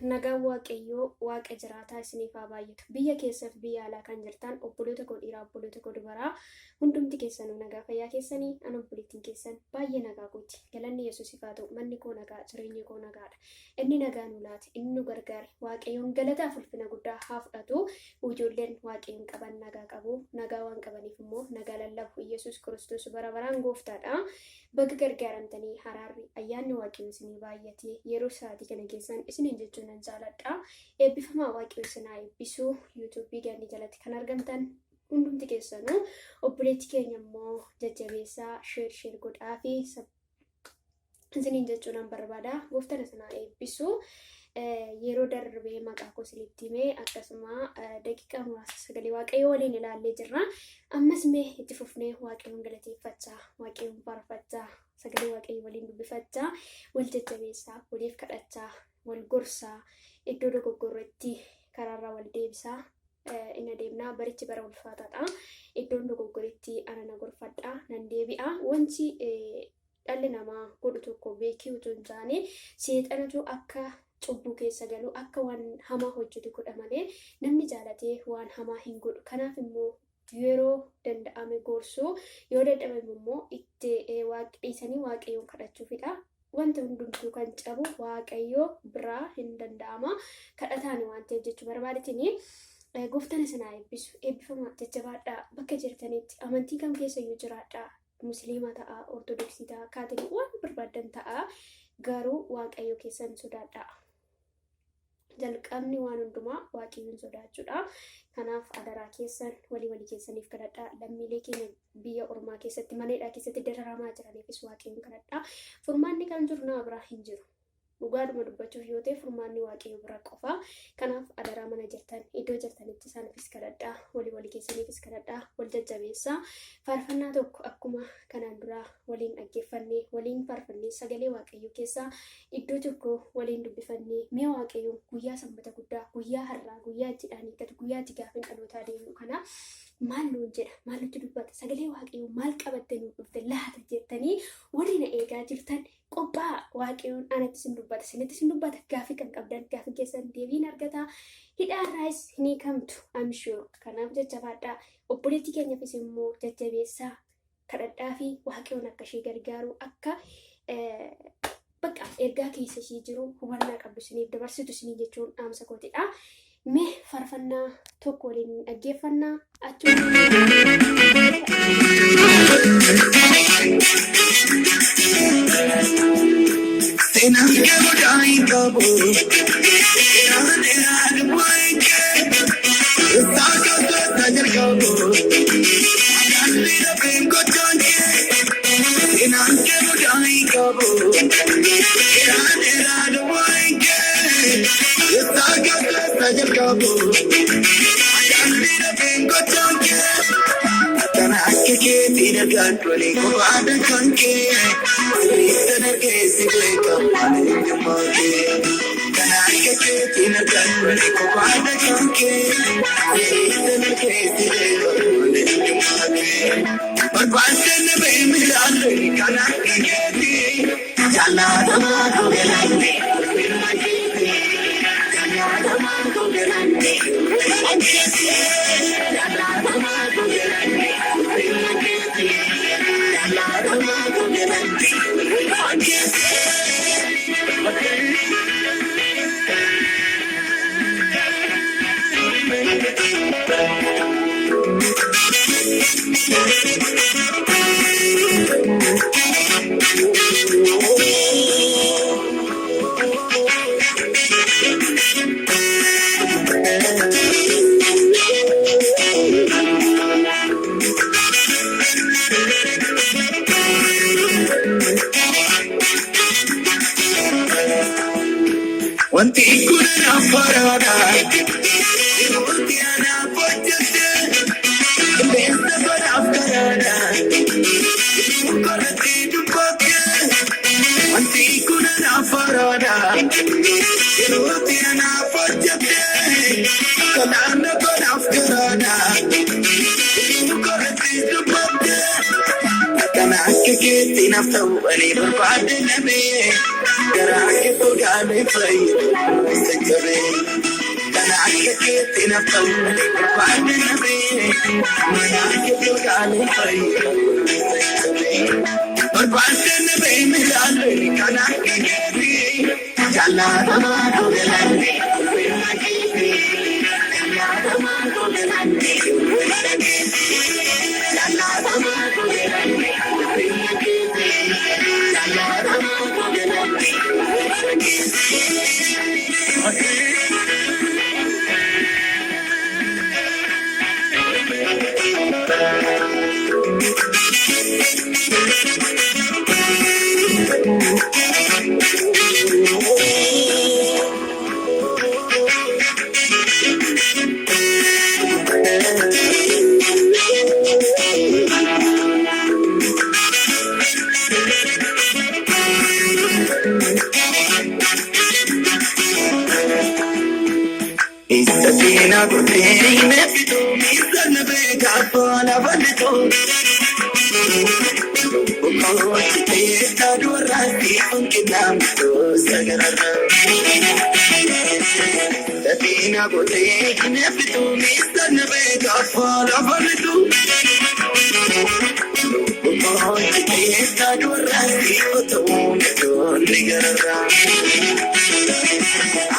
nagaan waaqayyoo waaqa jiraataa isiniif haa baay'atu. Biyya keessaf biyya alaa kan jirtan obboloota koo dhiiraa obboloota koo dubaraa hundumti keessanuu nagaa fayyaa keessanii an obboleettiin keessan baay'ee nagaa gooti. Galanni Yesuusiif haa ta'u. Manni koo nagaa, jireenyi koo nagaadha. Inni nagaa nu laate, inni nu gargaare. Waaqayyoon galataaf ulfina guddaa haa fudhatu. Ijoolleen waaqayyoon qaban nagaa qabu. Nagaa waan qabaniif immoo nagaa lallabu. Yesuus Kiristoos bara baraan gooftaadha. Bakka gargaaramtanii haraarri ayyaanni waaqayyoo isinii baay'atee yeroo sa'aatii kana keessan isiniin jechuun nan jaaladha. Eebbifamaa waaqayyoo isinaa eebbisuu yuutuubii ganni jalatti kan argamtan hundumti keessanuu obboleetti keenya immoo jajjabeessaa sheer godhaa fi isiniin jechuun nan barbaada. Gooftaan isinaa eebbisuu. Yeroo darbee maqaa koo isinitti himee akkasuma daqiiqaa muraasa sagalee waaqayyoo waliin ilaallee jirra. Ammas mee itti fufnee waaqayyoon galateeffachaa, waaqayyoon faarfachaa, sagalee waaqayyoo waliin dubbifachaa, wal jajjabeessaa, waliif kadhachaa, wal gorsaa, iddoo dogoggorreetti karaarraa wal deebisaa in adeemnaa. Barichi bara ulfaataadha. Iddoon dogoggoreetti ana na gorfadhaa nan deebi'a. Wanti dhalli namaa godhu tokko beekii utuu hin taane seexanatu akka cubbuu keessa galu akka waan hamaa hojjetu godha malee namni jaalatee waan hamaa hin godhu. Kanaaf immoo yeroo danda'ame gorsuu, yoo dadhabame immoo itti dhiisanii waaqayyoon kadhachuufidha. Wanta hundumtuu kan cabu waaqayyoo biraa hin danda'ama. Kadhataan waan ta'eef jechuu barbaadetini. Gooftaan isinaa eebbisu. Eebbifamaa jajjabaadhaa. Bakka jirtanitti amantii kam keessa iyyuu jiraadhaa. Musliima ta'a, ortodoksii ta'a, kaatolikii waan barbaadan ta'a. Garuu waaqayyoo keessan sodaadhaa. Jalqabni waan hundumaa waaqayyoon sodaachuudha. Kanaaf adaraa keessan walii keessaniif kadhadhaa. Lammiilee keenya biyya ormaa keessatti maneedhaa keessatti dararamaa jiraniifis waaqayyoon kadhadhaa. Furmaanni kan jiru nama biraa hin jiru. Dhugaadhuma dubbachuuf yoo ta'e furmaanni waaqayyoo bira qofa. Kanaaf adaraa mana jirtan iddoo jirtanitti isaaniifis kadhadhaa. Walii keessaniifis kadhadhaa. Wal jajjabeessaa. Faarfannaa tokko akkuma kanaan duraa waliin dhaggeeffannee waliin faarfannee sagalee waaqayyoo keessaa iddoo tokko waliin dubbifannee mee waaqayyoon guyyaa sanbata guddaa, guyyaa har'aa, guyyaa itti dhaaniiggatu, guyyaa itti gaaffiin dhalootaa deemnu kana maal nuun jedha, maal nutti dubbata, sagalee waaqayyoo maal qabatte nuuf dhufte laata jettanii warri na eegaa jirtan qophaa'a. Waaqayyoon anatti sin dubbata, isinitti sin dubbata. Gaaffii kan qabdan gaaffii keessan deebiin argata. Hidhaarraas hin hiikamtu amshuu. Kanaaf jajjabaadhaa. Obboleettii keenyaafis immoo jajjabeessaa kadhadhaa fi waaqayyoon akka ishee gargaaru akka bakka ergaa keessa ishee jiru hubannaa qabdu isiniif dabarsitu isinii jechuun dhaamsa kootidha. Mee faarfannaa tokko waliin dhaggeeffannaa wanti kun afaraadha. Wanti ana bojjete beessa bara afaraadha. Korati dubbate wanti kun afaraadha. Wanti ana bojjete kalaana bara afaraadha. Korati dubbate kana akka keetti nafta'u ani barbaade namee. Garaake togaale fayi sejjabe garaake keetti na fayi baane na bee garaake togaale fayi sejjabe barbaade na bee milaale garaake keetti jaallatama togaale jaallatama togaale jaallatama togaale Isabina kutine pitu misana beka pala bantu Umawa teta durati unkidam to sagarana Isabina kutine pitu misana beka pala bantu Umawa teta durati unkidam to sagarana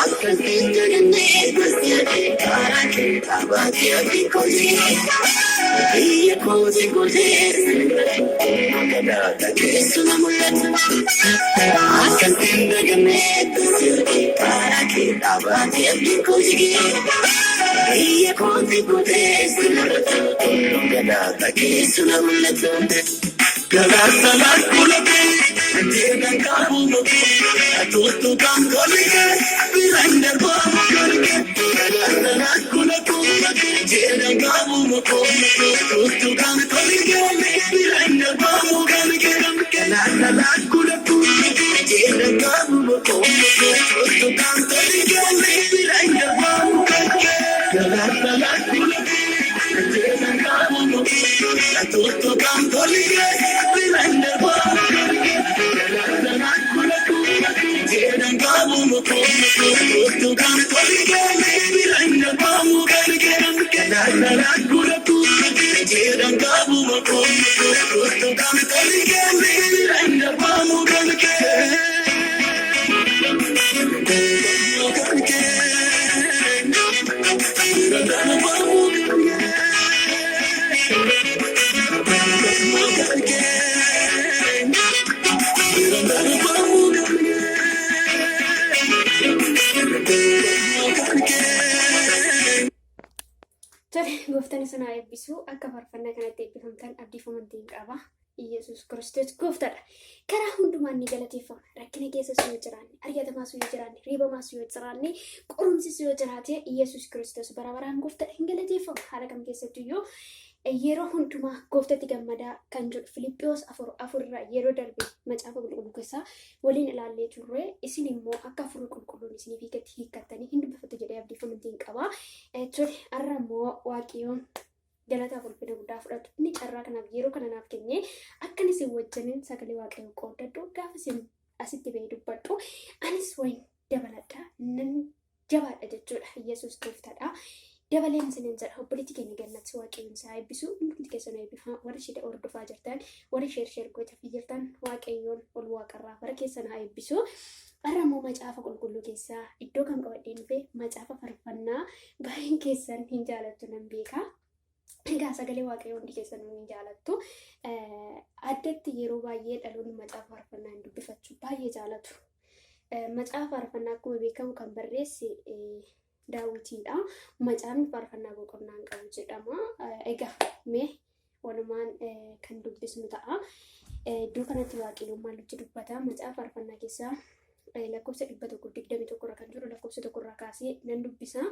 Akan tinggalnya bersiap para kita bahagia di kozi, iya kozi kozi, ada tak kisah mulut. Akan tinggalnya bersiap para kita bahagia di kozi, iya kozi kozi, ada tak kisah mulut. Gagal salah kulit, jangan kamu tutu kangkoliga, bilander bamu koliga. Gagal salah kulit, jangan kamu tutu kangkoliga, bilander bamu koliga. Gagal salah kulit, jangan kamu tutu kangkoliga, bilander bamu koliga. Gagal salah kulit, jangan kamu tutu kangkoliga. Gooftaan sana eebbisu akka faarfannaa kanatti eebbifamtan abdiifamantiin qaba. Yesus Kiristoos gooftaadha. Karaa hundumaan ni galateeffama. Rakkina keessa yoo jiraanne, ari'atamaa yoo jiraanne, reebamaa yoo jiraanne, qorumsi yoo jiraate Yesus Kiristoos bara baraan gooftaadha hin galateeffama. Haala kam keessatti iyyuu yeroo hundumaa gooftatti gammadaa kan jiru Filiphos 4:4 yeroo darbe macaafa qulqulluu keessaa waliin ilaallee turre isin immoo akka Hafuurri qulqulluun isiniif hiikkattanii hin dubbifattu jedhee abdiifamantiin qaba. Tole har'a immoo Waaqayyoon galataa ulfina guddaa fudhatu inni carraa kanaaf yeroo kana naaf kennee akkan isin wajjiniin sagalee Waaqayyoo qooddadhu gaafa isin asitti ba'ee dubbadhu anis wayin dabaladha nan jabaadha jechuudha. Yesus gooftaadha. Dabaleen isiniin jedha obboleetti keenya gannatti Waaqayyoon isaa eebbisu hundi keessan eebbifama warri shida hordofaa jirtan warri sheer gochaafi jirtan Waaqayyoon ol waaqarraa bara keessan haa eebbisu. Har'a immoo macaafa qulqulluu keessaa iddoo kan qabadheen dhufe macaafa faarfannaa baay'een keessan hin jaalattu nan beeka. Egaa sagalee Waaqayyoo hundi keessan hin jaalattu. Addatti yeroo baay'ee dhaloonni macaafa faarfannaa hin dubbifachuu baay'ee jaalatu. Macaafa faarfannaa akkuma beekamu kan barreesse Daawitiidha. Macaafni faarfannaa boqonnaa qabu jedhama. Egaa mee walumaan kan dubbisnu ta'a. Iddoo kanatti Waaqayyoon maal nutti dubbata? Macaafa faarfannaa keessaa lakkoofsa 121 irra kan jiru lakkoofsa 1 irraa kaasee nan dubbisa.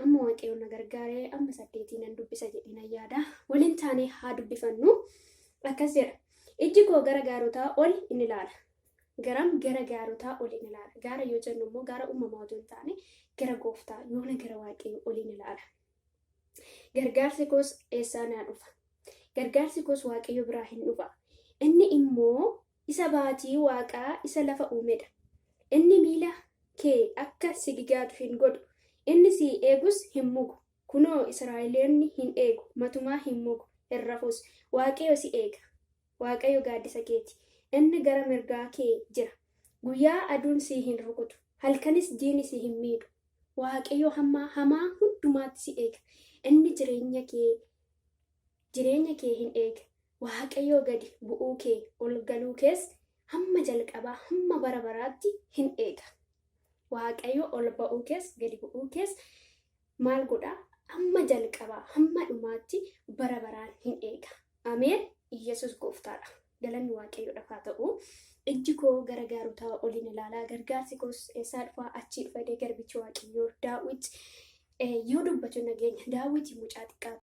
Amma Waaqayyoon na gargaaree amma 8 nan dubbisa jedhee yaada. Waliin taanee haa dubbifannu. Akkas jedha. Ijji koo gara gaarotaa ol in ilaala. Garam gara gaarotaa ol in ilaala. Gaara yoo jennu immoo gaara uumamaa otoo hin taane gara gooftaa yoona gara Waaqayyoo ol in ilaala. Gargaarsi koos eessaa naa dhufa? Gargaarsi koos Waaqayyo biraa hin dhufa. Inni immoo isa baatii Waaqaa isa lafa uumedha. Inni miila kee akka sigigaatu hin godhu. Inni si eegus hin mugu. Kunoo Israa'eloonni hin eegu, matumaa hin mugu, hin rafus. Waaqayyo si eega. Waaqayyo gaaddisa keeti. Inni gara mirgaa kee jira. Guyyaa aduun si hin rukutu. Halkanis diinni si hin miidhu. Waaqayyo hamaa hundumaatti si eega. Inni jireenya kee hin eega. Waaqayyo gadi bu'uu kee, ol galuu kees hamma jalqabaa hamma bara baraatti hin eega. Waaqayyo ol ba'uu kees gadi bu'uu kees maal godhaa? Hamma jalqabaa hamma dhumaatti bara baraan hin eega. Ameen. Yesus gooftaadha. Galanni Waaqayyoodhaaf haa ta'u. Ijji koo gara gaarotaa oliin ilaalaa, gargaarsi koos eessaa dhufaa? Achii dhufee garbichi Waaqayyoo Daawit yoo dubbatu nageenya. Daawit mucaa xiqqaa